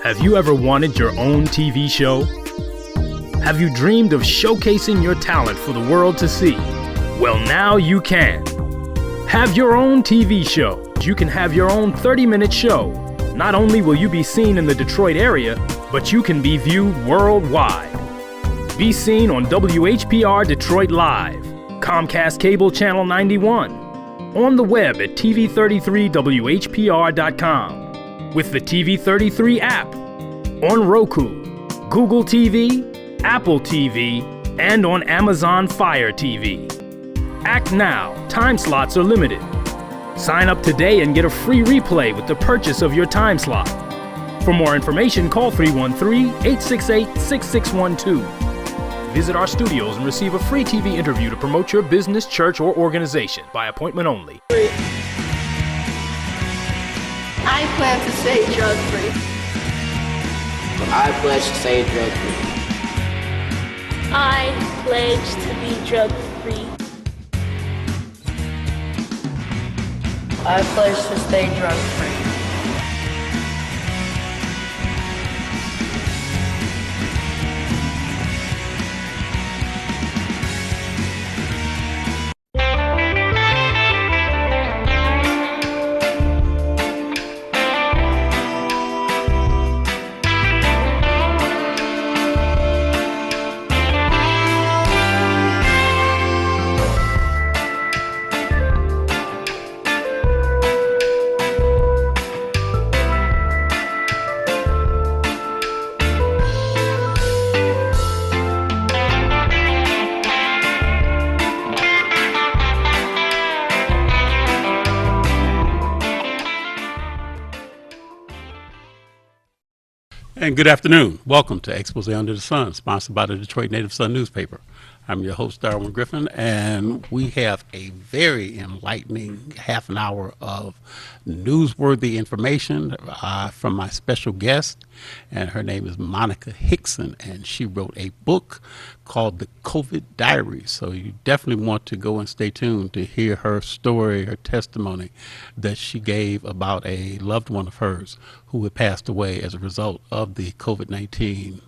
Have you ever wanted your own TV show? Have you dreamed of showcasing your talent for the world to see? Well, now you can. Have your own TV show. You can have your own 30-minute show. Not only will you be seen in the Detroit area, but you can be viewed worldwide. Be seen on WHPR Detroit Live, Comcast Cable Channel 91, on the web at TV33WHPR.com, with the TV33 app, on Roku, Google TV, Apple TV, and on Amazon Fire TV. Act now. Time slots are limited. Sign up today and get a free replay with the purchase of your time slot. For more information, call 313-868-6612. Visit our studios and receive a free TV interview to promote your business, church, or organization by appointment only. I plan to stay drug-free. I pledge to stay drug-free. I pledge to be drug-free. I pledge to stay drug-free. And good afternoon. Welcome to Expose Under the Sun, sponsored by the Detroit Native Sun newspaper. I'm your host, Darwin Griffin, and we have a very enlightening half an hour of newsworthy information from my special guest, and her name is Monica Hickson, and she wrote a book called The COVID Diaries. So you definitely want to go and stay tuned to hear her story, her testimony that she gave about a loved one of hers who had passed away as a result of the COVID-19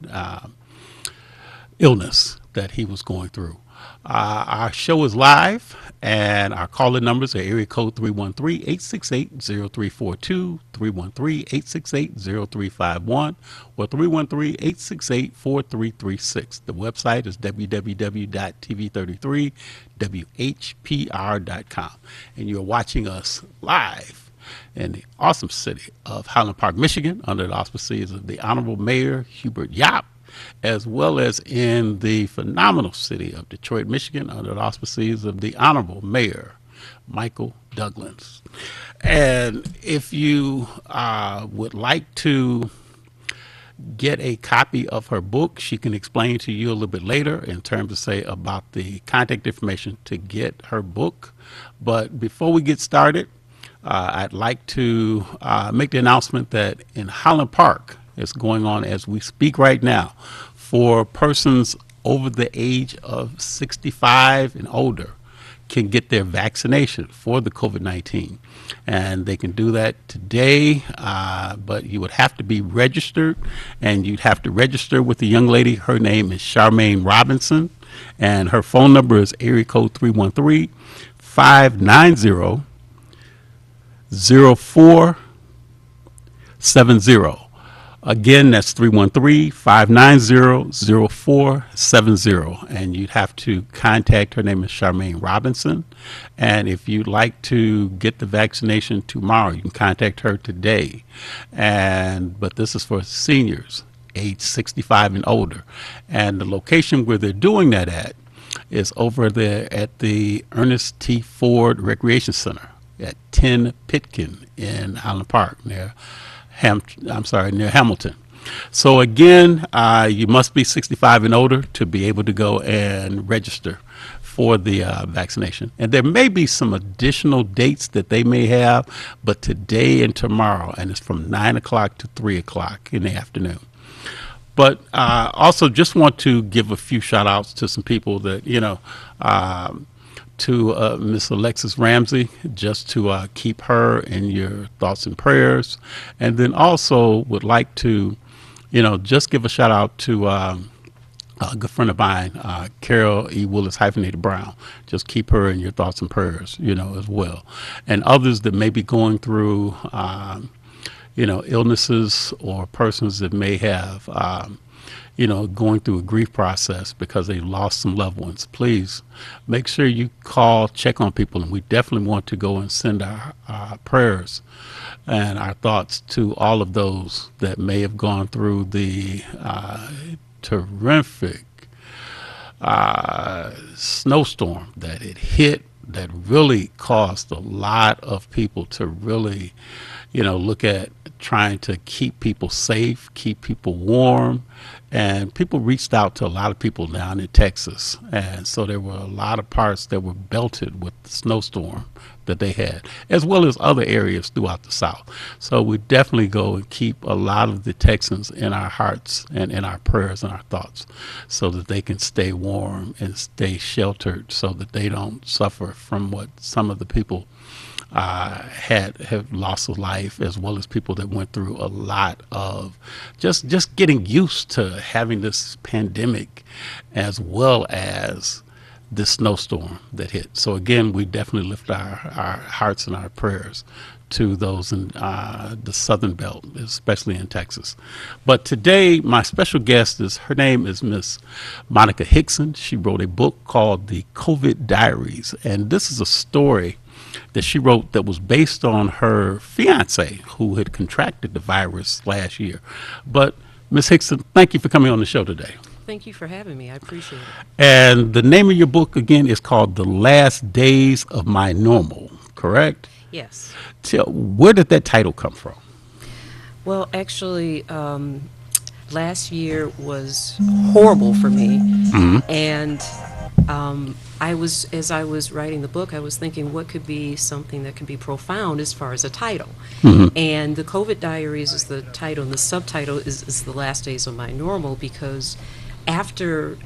illness that he was going through. Our show is live, and our call-in numbers are area code 313-868-0342, 313-868-0351, or 313-868-4336. The website is www.tv33whpr.com, and you're watching us live in the awesome city of Highland Park, Michigan, under the auspices of the Honorable Mayor Hubert Yap, as well as in the phenomenal city of Detroit, Michigan, under the auspices of the Honorable Mayor Michael Douglas. And if you would like to get a copy of her book, she can explain to you a little bit later in terms of, say, about the contact information to get her book. But before we get started, I'd like to make the announcement that in Highland Park, it's going on as we speak right now, for persons over the age of 65 and older can get their vaccination for the COVID-19. And they can do that today, but you would have to be registered, and you'd have to register with the young lady. Her name is Charmaine Robinson, and her phone number is area code 313-590-0470. Again, that's 313-590-0470, and you'd have to contact, her name is Charmaine Robinson, and if you'd like to get the vaccination tomorrow, you can contact her today. But this is for seniors age 65 and older, and the location where they're doing that at is over there at the Ernest T. Ford Recreation Center at 10 Pitkin in Highland Park near Hamilton. So again, you must be 65 and older to be able to go and register for the vaccination. And there may be some additional dates that they may have, but today and tomorrow, and it's from 9 o'clock to 3 o'clock in the afternoon. But also just want to give a few shout outs to some people that, to Miss Alexis Ramsey, just to keep her in your thoughts and prayers. And then also would like to, just give a shout out to a good friend of mine, Carol E. Willis hyphenated Brown. Just keep her in your thoughts and prayers, as well. And others that may be going through, illnesses, or persons that may have, going through a grief process because they lost some loved ones. Please make sure you call, check on people. And we definitely want to go and send our prayers and our thoughts to all of those that may have gone through the terrific snowstorm that it hit, that really caused a lot of people to really, look at trying to keep people safe, keep people warm. And people reached out to a lot of people down in Texas. And so there were a lot of parts that were belted with the snowstorm that they had, as well as other areas throughout the South. So we definitely go and keep a lot of the Texans in our hearts and in our prayers and our thoughts, so that they can stay warm and stay sheltered, so that they don't suffer from what some of the people have lost of life, as well as people that went through a lot of just getting used to having this pandemic, as well as this snowstorm that hit. So again, we definitely lift our hearts and our prayers to those in the Southern Belt, especially in Texas. But today, my special guest her name is Miss Monica Hickson. She wrote a book called The COVID Diaries, and this is a story that she wrote that was based on her fiance, who had contracted the virus last year. But Ms. Hickson, thank you for coming on the show today. Thank you for having me. I appreciate it. And the name of your book again is called The Last Days of My Normal, correct? Yes. Where did that title come from? Well, actually, last year was horrible for me. Mm-hmm. And as I was writing the book, I was thinking what could be something that could be profound as far as a title. Mm-hmm. And The COVID Diaries is the title, and the subtitle is The Last Days of My Normal, because after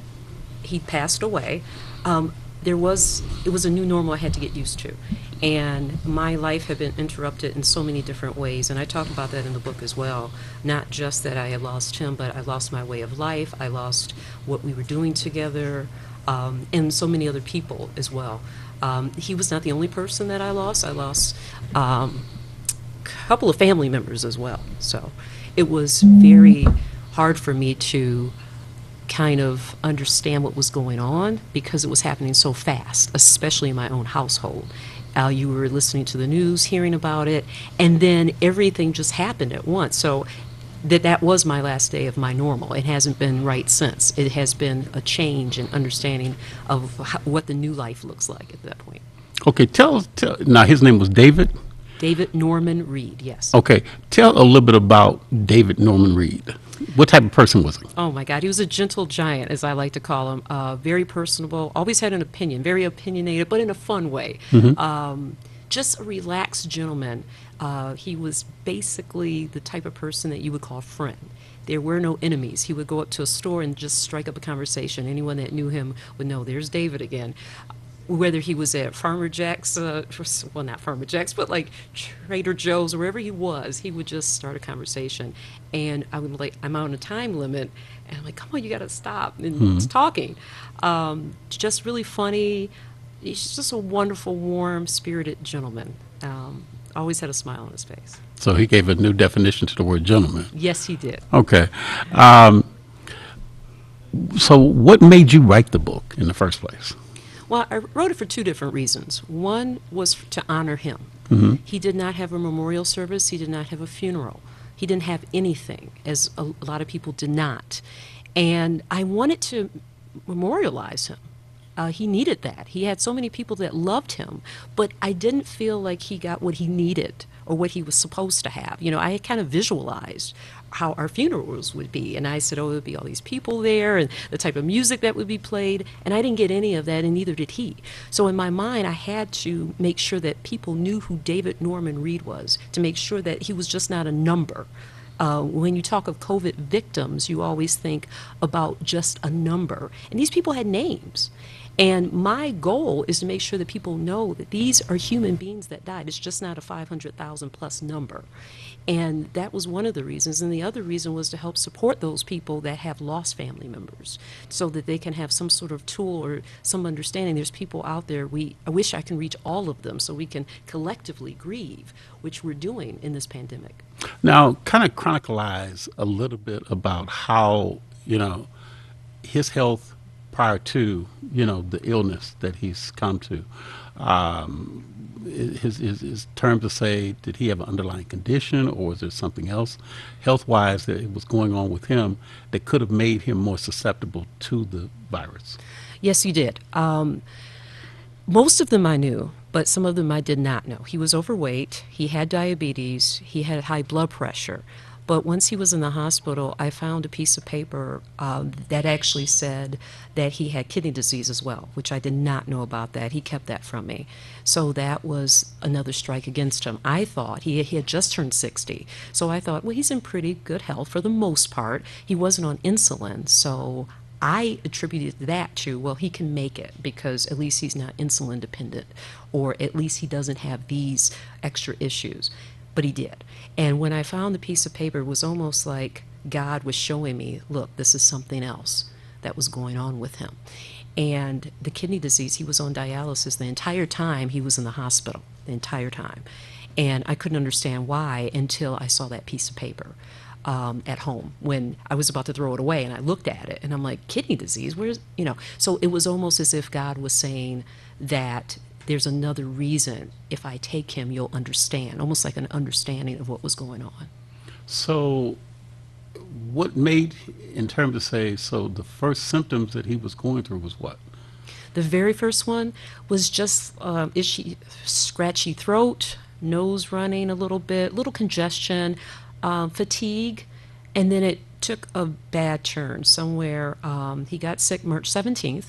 he passed away, it was a new normal I had to get used to. And my life had been interrupted in so many different ways, and I talk about that in the book as well. Not just that I had lost him, but I lost my way of life, I lost what we were doing together, and so many other people as well. He was not the only person that I lost. I lost a couple of family members as well. So it was very hard for me to kind of understand what was going on, because it was happening so fast, especially in my own household. You were listening to the news, hearing about it, and then everything just happened at once. So that was my last day of my normal. It hasn't been right since. It has been a change in understanding of what the new life looks like at that point. Okay, tell now his name was David? David Norman Reed, yes. Okay, tell a little bit about David Norman Reed. What type of person was he? Oh my God, he was a gentle giant, as I like to call him. Very personable, always had an opinion, very opinionated, but in a fun way. Mm-hmm. Just a relaxed gentleman. He was basically the type of person that you would call a friend. There were no enemies. He would go up to a store and just strike up a conversation. Anyone that knew him would know, there's David again. Whether he was at Farmer Jack's, well, not Farmer Jack's, but like Trader Joe's, or wherever he was, he would just start a conversation. And I would be like, I'm on a time limit. And I'm like, come on, you got to stop. And he's talking. Just really funny. He's just a wonderful, warm, spirited gentleman. Always had a smile on his face. So he gave a new definition to the word gentleman. Yes, he did. Okay. So what made you write the book in the first place? Well, I wrote it for two different reasons. One was to honor him. Mm-hmm. He did not have a memorial service. He did not have a funeral. He didn't have anything, as a lot of people did not. And I wanted to memorialize him. He needed that. He had so many people that loved him, but I didn't feel like he got what he needed or what he was supposed to have. You know, I had kind of visualized how our funerals would be, and I said, oh, there would be all these people there and the type of music that would be played, and I didn't get any of that, and neither did he. So in my mind, I had to make sure that people knew who David Norman Reed was, to make sure that he was just not a number. When you talk of COVID victims, you always think about just a number. And these people had names. And my goal is to make sure that people know that these are human beings that died. It's just not a 500,000 plus number. And that was one of the reasons. And the other reason was to help support those people that have lost family members so that they can have some sort of tool or some understanding. There's people out there, I wish I can reach all of them so we can collectively grieve, which we're doing in this pandemic. Now, kind of chronicleize a little bit about how, his health prior to, the illness that he's come to. His term to say, did he have an underlying condition, or was there something else health-wise that was going on with him that could have made him more susceptible to the virus? Yes, he did. Most of them I knew, but some of them I did not know. He was overweight, he had diabetes, he had high blood pressure. But once he was in the hospital, I found a piece of paper that actually said that he had kidney disease as well, which I did not know about that. He kept that from me. So that was another strike against him. I thought he had just turned 60. So I thought, well, he's in pretty good health for the most part. He wasn't on insulin, so I attributed that to, well, he can make it because at least he's not insulin dependent, or at least he doesn't have these extra issues. But he did. And when I found the piece of paper, it was almost like God was showing me, look, this is something else that was going on with him. And the kidney disease, he was on dialysis the entire time he was in the hospital, the entire time. And I couldn't understand why until I saw that piece of paper at home when I was about to throw it away. And I looked at it and I'm like, kidney disease, where's, So it was almost as if God was saying that there's another reason. If I take him, you'll understand, almost like an understanding of what was going on. So what made, in terms of say, so the first symptoms that he was going through was what? The very first one was just scratchy throat, nose running a little bit, little congestion, fatigue, and then it took a bad turn somewhere. He got sick March 17th.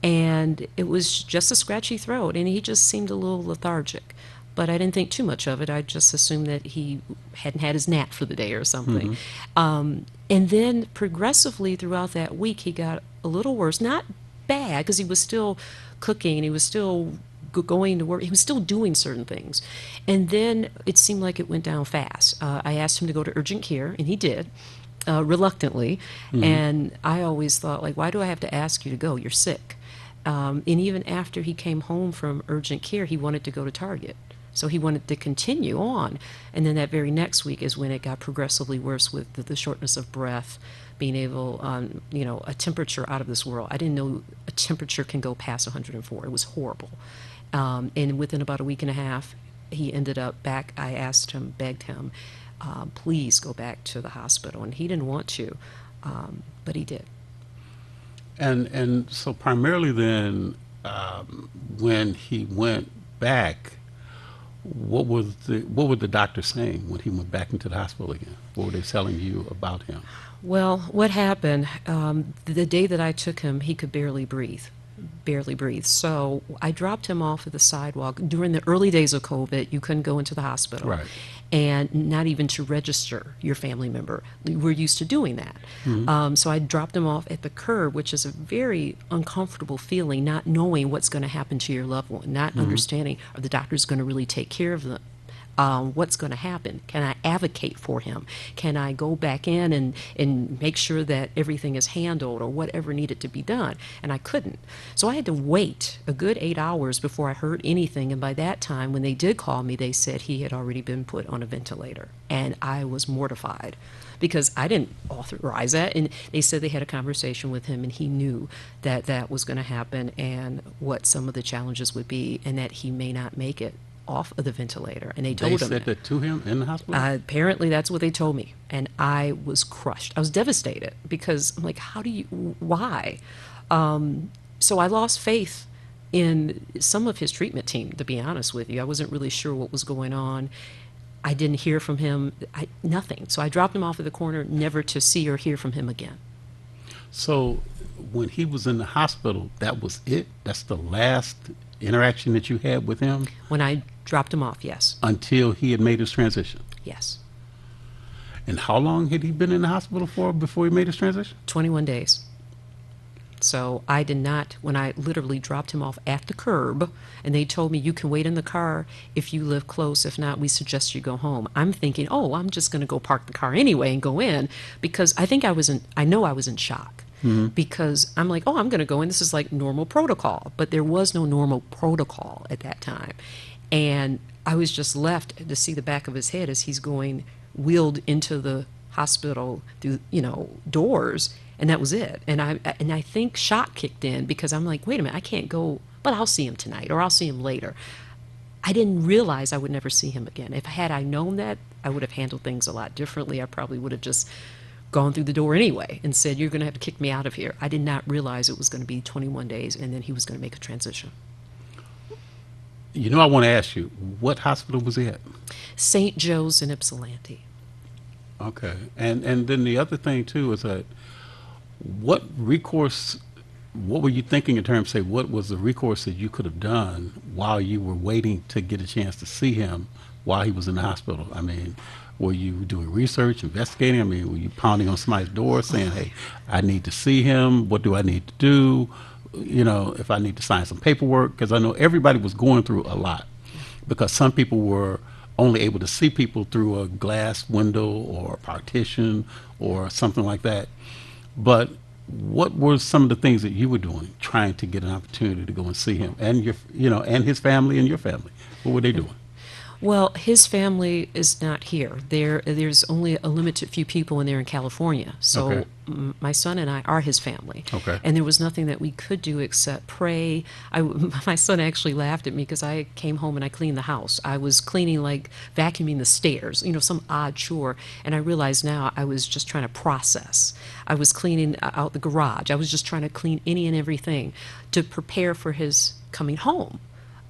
And it was just a scratchy throat, and he just seemed a little lethargic. But I didn't think too much of it. I just assumed that he hadn't had his nap for the day or something. And then progressively throughout that week, he got a little worse. Not bad, because he was still cooking, he was still going to work, he was still doing certain things. And then it seemed like it went down fast. I asked him to go to urgent care, and he did. Reluctantly. And I always thought, like, why do I have to ask you to go? You're sick. And even after he came home from urgent care, he wanted to go to Target. So he wanted to continue on. And then that very next week is when it got progressively worse with the shortness of breath, being able, a temperature out of this world. I didn't know a temperature can go past 104. It was horrible. And within about a week and a half, he ended up back. I asked him, begged him, please go back to the hospital. And he didn't want to, but he did. And so primarily then, when he went back, what were the doctors saying when he went back into the hospital again? What were they telling you about him? Well, what happened, the day that I took him, he could barely breathe. So I dropped him off at the sidewalk. During the early days of COVID, you couldn't go into the hospital. Right. And not even to register your family member. We're used to doing that. So I dropped him off at the curb, which is a very uncomfortable feeling, not knowing what's going to happen to your loved one, not understanding, are the doctors going to really take care of them? What's going to happen? Can I advocate for him? Can I go back in and make sure that everything is handled or whatever needed to be done? And I couldn't. So I had to wait a good 8 hours before I heard anything. And by that time, when they did call me, they said he had already been put on a ventilator. And I was mortified because I didn't authorize that. And they said they had a conversation with him and he knew that that was going to happen and what some of the challenges would be and that he may not make it off of the ventilator. And they told him They said that to him in the hospital? Apparently that's what they told me. And I was crushed. I was devastated because I'm like, why? So I lost faith in some of his treatment team, to be honest with you. I wasn't really sure what was going on. I didn't hear from him, nothing. So I dropped him off at the corner, never to see or hear from him again. So when he was in the hospital, that was it? That's the last interaction that you had with him? When I dropped him off, yes. Until he had made his transition? Yes. And how long had he been in the hospital for before he made his transition? 21 days. So I did not, when I literally dropped him off at the curb, and they told me, you can wait in the car if you live close. If not, we suggest you go home. I'm thinking, oh, I'm just going to go park the car anyway and go in, because I know I was in shock. Because I'm like, oh, I'm going to go in. This is like normal protocol. But there was no normal protocol at that time. And I was just left to see the back of his head as he's going wheeled into the hospital through, doors, and that was it. And I think shock kicked in, because I'm like, wait a minute, I can't go, but I'll see him tonight, or I'll see him later. I didn't realize I would never see him again. If had I known that, I would have handled things a lot differently. I probably would have just gone through the door anyway and said, you're going to have to kick me out of here. I did not realize it was going to be 21 days, and then he was going to make a transition. I want to ask you, what hospital was he at? St. Joe's in Ypsilanti. Okay. And then the other thing, too, is that what were you thinking in terms of, say, what was the recourse that you could have done while you were waiting to get a chance to see him while he was in the hospital? I mean, were you doing research, investigating? I mean, were you pounding on somebody's door saying, hey, I need to see him. What do I need to do? If I need to sign some paperwork, because I know everybody was going through a lot, because some people were only able to see people through a glass window or a partition or something like that. But what were some of the things that you were doing, trying to get an opportunity to go and see him and and his family and your family? What were they doing? Well, his family is not here. There's only a limited few people, and they're in California. So Okay. My son and I are his family. Okay. And there was nothing that we could do except pray. My son actually laughed at me because I came home and I cleaned the house. I was cleaning, like vacuuming the stairs, some odd chore. And I realize now I was just trying to process. I was cleaning out the garage. I was just trying to clean any and everything to prepare for his coming home.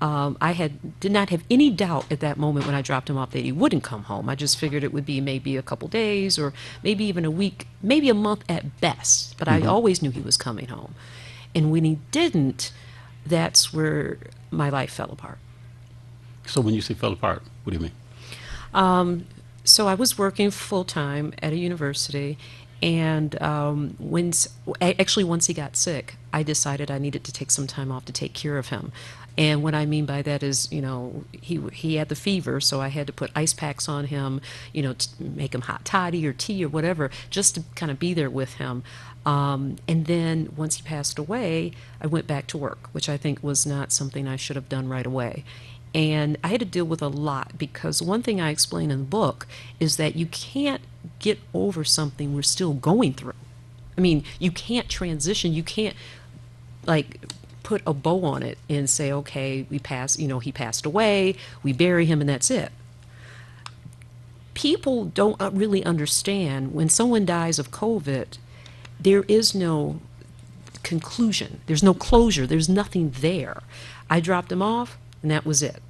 I did not have any doubt at that moment when I dropped him off that he wouldn't come home. I just figured it would be maybe a couple days, or maybe even a week, maybe a month at best. But I always knew he was coming home. And when he didn't, that's where my life fell apart. So when you say fell apart, what do you mean? So I was working full-time at a university, and once he got sick, I decided I needed to take some time off to take care of him. And what I mean by that is, he had the fever, so I had to put ice packs on him, to make him hot toddy or tea or whatever, just to kind of be there with him. And then once he passed away, I went back to work, which I think was not something I should have done right away. And I had to deal with a lot, because one thing I explain in the book is that you can't get over something we're still going through. I mean, you can't transition. You can't, put a bow on it and say, okay, he passed away, we bury him, and that's it. People don't really understand when someone dies of COVID, there is no conclusion. There's no closure. There's nothing there. I dropped him off, and that was it.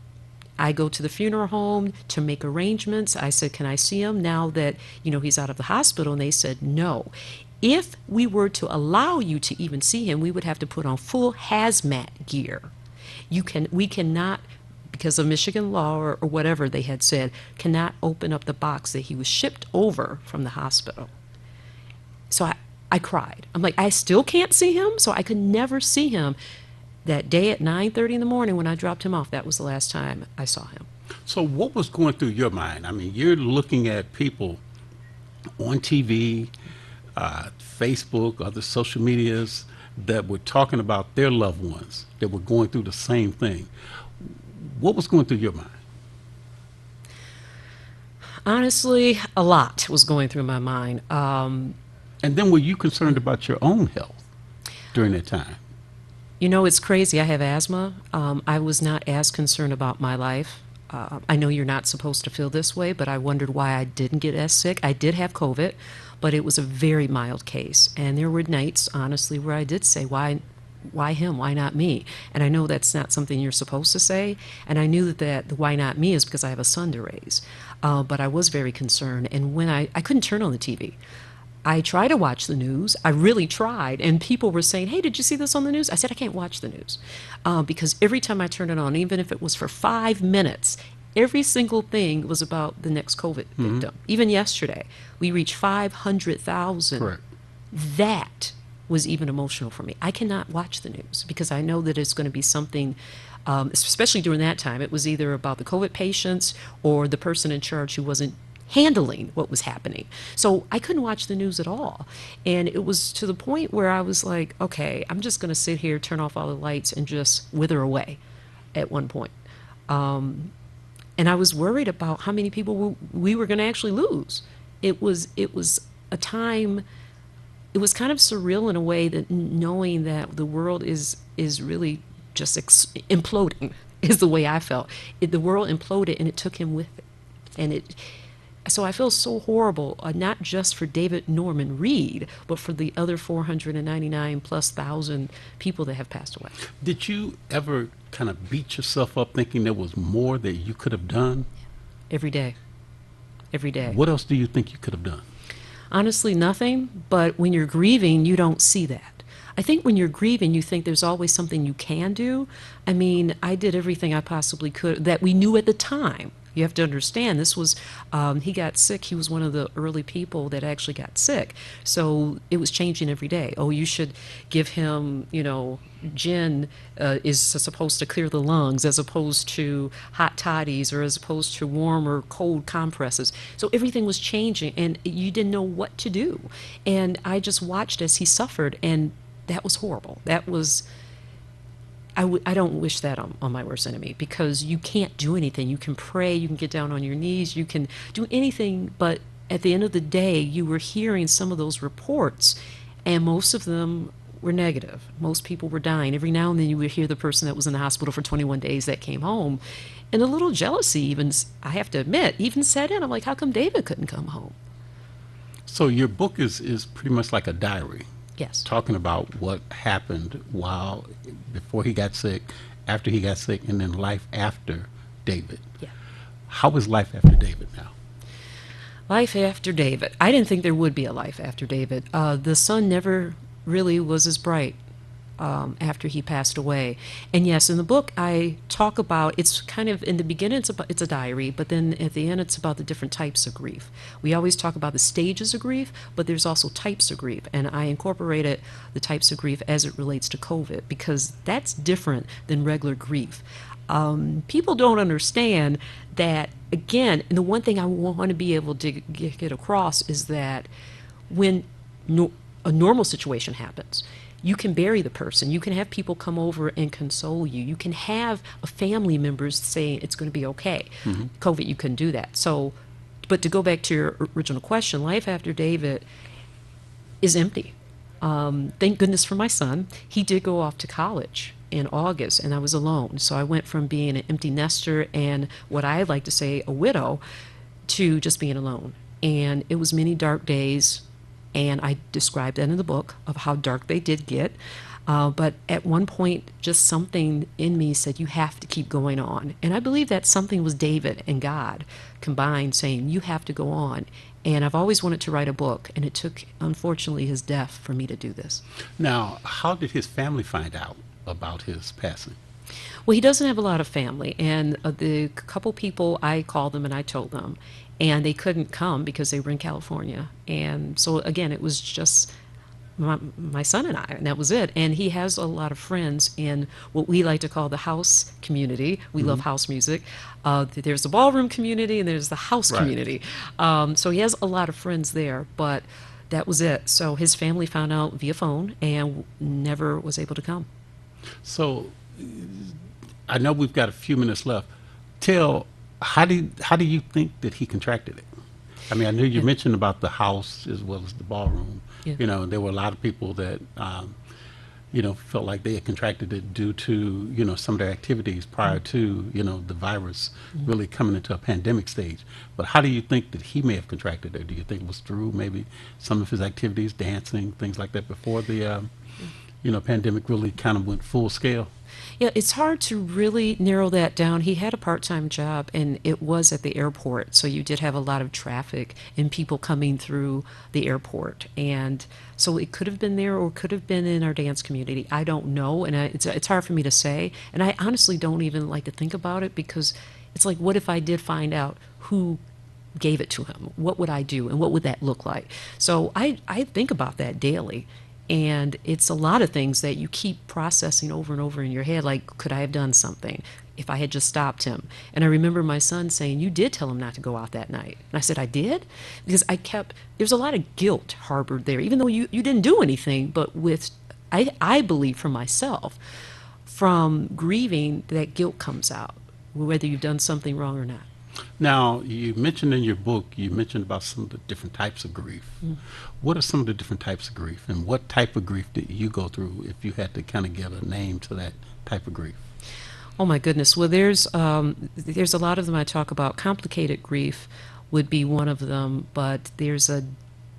I go to the funeral home to make arrangements. I said, can I see him now that, he's out of the hospital? And they said, no. If we were to allow you to even see him, we would have to put on full hazmat gear. We cannot, because of Michigan law or whatever they had said, cannot open up the box that he was shipped over from the hospital. So I cried. I'm like, I still can't see him? So I could never see him. That day at 9:30 in the morning when I dropped him off, that was the last time I saw him. So what was going through your mind? I mean, you're looking at people on TV, Facebook, other social medias that were talking about their loved ones that were going through the same thing. What was going through your mind? Honestly, a lot was going through my mind. And then were you concerned about your own health during that time? It's crazy. I have asthma. I was not as concerned about my life. I know you're not supposed to feel this way, but I wondered why I didn't get as sick. I did have COVID, but it was a very mild case. And there were nights, honestly, where I did say, why him? Why not me? And I know that's not something you're supposed to say. And I knew that the why not me is because I have a son to raise. But I was very concerned. And when I couldn't turn on the TV. I tried to watch the news. I really tried. And people were saying, hey, did you see this on the news? I said, I can't watch the news. Because every time I turned it on, even if it was for 5 minutes, every single thing was about the next COVID victim. Even yesterday, we reached 500,000. Correct. That was even emotional for me. I cannot watch the news because I know that it's going to be something, especially during that time. It was either about the COVID patients or the person in charge who wasn't handling what was happening. So I couldn't watch the news at all. And it was to the point where I was like, okay, I'm just going to sit here, turn off all the lights, and just wither away at one point. And I was worried about how many people we were going to actually lose. It was a time, it was kind of surreal in a way, that knowing that the world is really just imploding is the way I felt. The world imploded and it took him with it. And so I feel so horrible, not just for David Norman Reed, but for the other 499 plus thousand people that have passed away. Did you ever kind of beat yourself up thinking there was more that you could have done? Every day. Every day. What else do you think you could have done? Honestly, nothing. But when you're grieving, you don't see that. I think when you're grieving, you think there's always something you can do. I mean, I did everything I possibly could that we knew at the time. You have to understand, this was, he got sick. He was one of the early people that actually got sick. So it was changing every day. Oh, you should give him, gin is supposed to clear the lungs as opposed to hot toddies or as opposed to warm or cold compresses. So everything was changing and you didn't know what to do. And I just watched as he suffered, and that was horrible. That was... I don't wish that on my worst enemy, because you can't do anything. You can pray, you can get down on your knees, you can do anything, but at the end of the day, you were hearing some of those reports, and most of them were negative. Most people were dying. Every now and then you would hear the person that was in the hospital for 21 days that came home, and a little jealousy even, I have to admit, even set in. I'm like, how come David couldn't come home? So your book is pretty much like a diary. Yes. Talking about what happened before he got sick, after he got sick, and then life after David. Yeah. How is life after David now? Life after David. I didn't think there would be a life after David. The sun never really was as bright after he passed away. And yes, in the book I talk about, it's kind of, in the beginning it's a diary, but then at the end it's about the different types of grief. We always talk about the stages of grief, but there's also types of grief, and I incorporated the types of grief as it relates to COVID, because that's different than regular grief. People don't understand that, again, and the one thing I want to be able to get across is that when a normal situation happens, you can bury the person. You can have people come over and console you. You can have a family members saying it's going to be okay. Mm-hmm. COVID, you couldn't do that. So, but to go back to your original question, life after David is empty. Thank goodness for my son. He did go off to college in August, and I was alone. So I went from being an empty nester and what I like to say a widow to just being alone. And it was many dark days. And I described that in the book of how dark they did get. But at one point, just something in me said, you have to keep going on. And I believe that something was David and God combined saying, you have to go on. And I've always wanted to write a book. And it took, unfortunately, his death for me to do this. Now, how did his family find out about his passing? Well, he doesn't have a lot of family. And the couple people, I called them and I told them. And they couldn't come because they were in California. And so, again, it was just my son and I, and that was it. And he has a lot of friends in what we like to call the house community. We love house music. There's the ballroom community and there's the house community. So he has a lot of friends there, but that was it. So his family found out via phone and never was able to come. So I know we've got a few minutes left. How do you think that he contracted it? I mean, I know you mentioned about the house as well as the ballroom. Yeah. There were a lot of people that, felt like they had contracted it due to, some of their activities prior to, the virus really coming into a pandemic stage. But how do you think that he may have contracted it? Do you think it was through maybe some of his activities, dancing, things like that, before the, pandemic really kind of went full scale? Yeah, it's hard to really narrow that down. He had a part-time job, and it was at the airport, so you did have a lot of traffic and people coming through the airport. And so it could have been there or could have been in our dance community. I don't know, and it's hard for me to say. And I honestly don't even like to think about it, because it's like, what if I did find out who gave it to him? What would I do, and what would that look like? So I think about that daily. And it's a lot of things that you keep processing over and over in your head, like, could I have done something if I had just stopped him? And I remember my son saying, you did tell him not to go out that night. And I said, I did? Because there's a lot of guilt harbored there, even though you didn't do anything, but I believe for myself, from grieving, that guilt comes out, whether you've done something wrong or not. Now, you mentioned in your book, you mentioned about some of the different types of grief. What are some of the different types of grief, and what type of grief did you go through, if you had to kind of give a name to that type of grief? Oh my goodness. Well, there's a lot of them I talk about. Complicated grief would be one of them, but there's a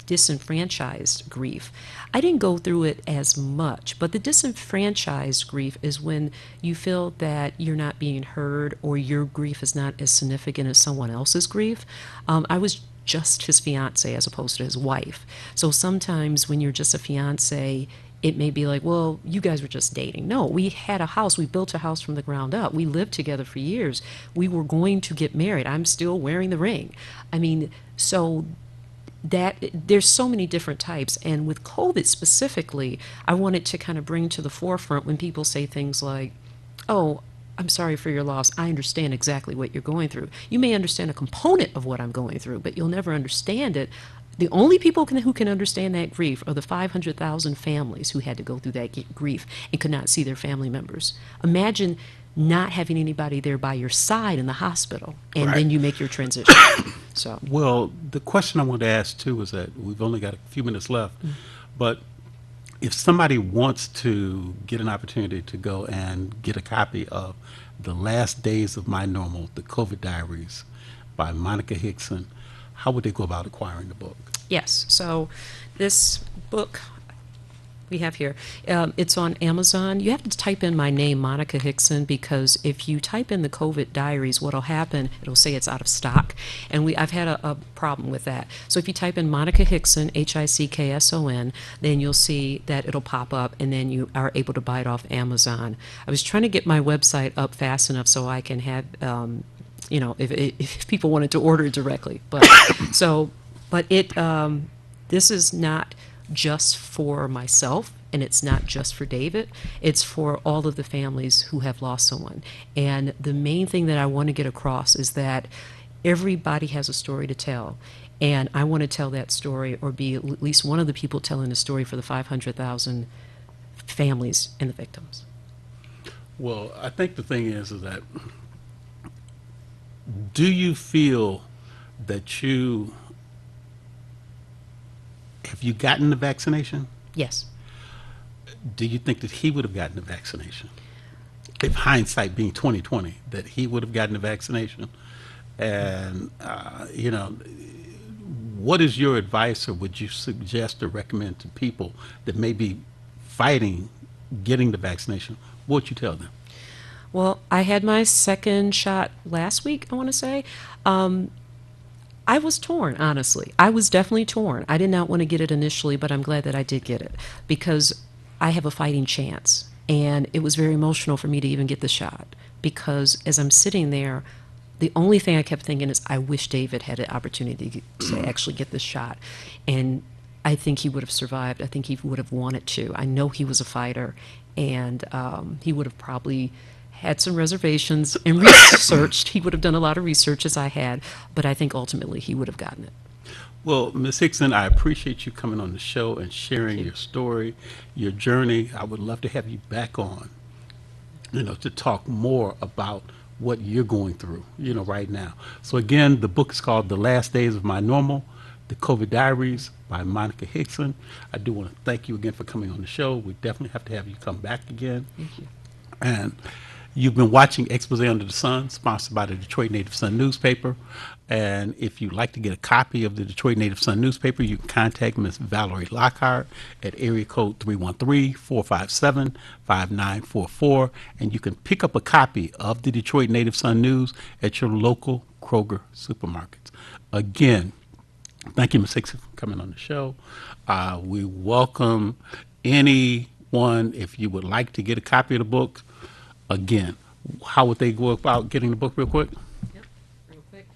disenfranchised grief. I didn't go through it as much, but the disenfranchised grief is when you feel that you're not being heard, or your grief is not as significant as someone else's grief. I was just his fiance as opposed to his wife. So sometimes when you're just a fiance, it may be like, well, you guys were just dating. No, we had a house. We built a house from the ground up. We lived together for years. We were going to get married. I'm still wearing the ring. I mean, so that there's so many different types. And with COVID specifically, I wanted to kind of bring to the forefront when people say things like, oh, I'm sorry for your loss. I understand exactly what you're going through. You may understand a component of what I'm going through, but you'll never understand it. The only people who can understand that grief are the 500,000 families who had to go through that grief and could not see their family members. Imagine not having anybody there by your side in the hospital, and Right. then you make your transition. So, Well, the question I want to ask too is that we've only got a few minutes left, but if somebody wants to get an opportunity to go and get a copy of The Last Days of My Normal, The COVID Diaries by Monica Hickson, how would they go about acquiring the book? yes. So this book we have here, it's on Amazon. You have to type in my name, Monica Hickson, because if you type in the COVID Diaries, what'll happen, it'll say it's out of stock. And I've had a problem with that. So if you type in Monica Hickson, Hickson, then you'll see that it'll pop up, and then you are able to buy it off Amazon. I was trying to get my website up fast enough so I can have, if people wanted to order it directly. But this is not just for myself, and it's not just for David. It's for all of the families who have lost someone. And the main thing that I want to get across is that everybody has a story to tell, and I want to tell that story, or be at least one of the people telling the story for the 500,000 families and the victims. Well, I think the thing is that do you feel that have you gotten the vaccination? Yes. Do you think that he would have gotten the vaccination? If hindsight being 2020, that he would have gotten the vaccination? And, what is your advice, or would you suggest or recommend to people that may be fighting getting the vaccination? What would you tell them? Well, I had my second shot last week, I want to say. I was torn, honestly. I was definitely torn. I did not want to get it initially, but I'm glad that I did get it, because I have a fighting chance. And it was very emotional for me to even get the shot, because as I'm sitting there, the only thing I kept thinking is, I wish David had an opportunity to actually get this shot. And I think he would have survived. I think he would have wanted to. I know he was a fighter, and he would have probably had some reservations and researched. He would have done a lot of research, as I had, but I think ultimately he would have gotten it. Well, Ms. Hickson, I appreciate you coming on the show and sharing your story, your journey. I would love to have you back on, to talk more about what you're going through, right now. So again, the book is called The Last Days of My Normal, The COVID Diaries by Monica Hickson. I do want to thank you again for coming on the show. We definitely have to have you come back again. Thank you. And you've been watching Expose Under the Sun, sponsored by the Detroit Native Sun newspaper. And if you'd like to get a copy of the Detroit Native Sun newspaper, you can contact Ms. Valerie Lockhart at area code 313-457-5944. And you can pick up a copy of the Detroit Native Sun News at your local Kroger supermarkets. Again, thank you, Ms. Hickson, for coming on the show. We welcome anyone, if you would like to get a copy of the book. Again, how would they go about getting the book real quick? Yep, real quick.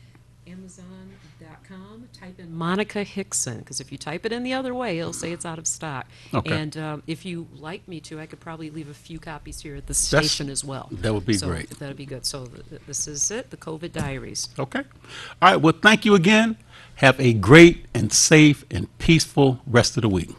Amazon.com, type in Monica Hickson, because if you type it in the other way, it'll say it's out of stock. Okay. And if you like me to, I could probably leave a few copies here at the station as well. That would be So great. that'd be good. So this is it, the COVID Diaries. Okay. All right. Well, thank you again. Have a great and safe and peaceful rest of the week.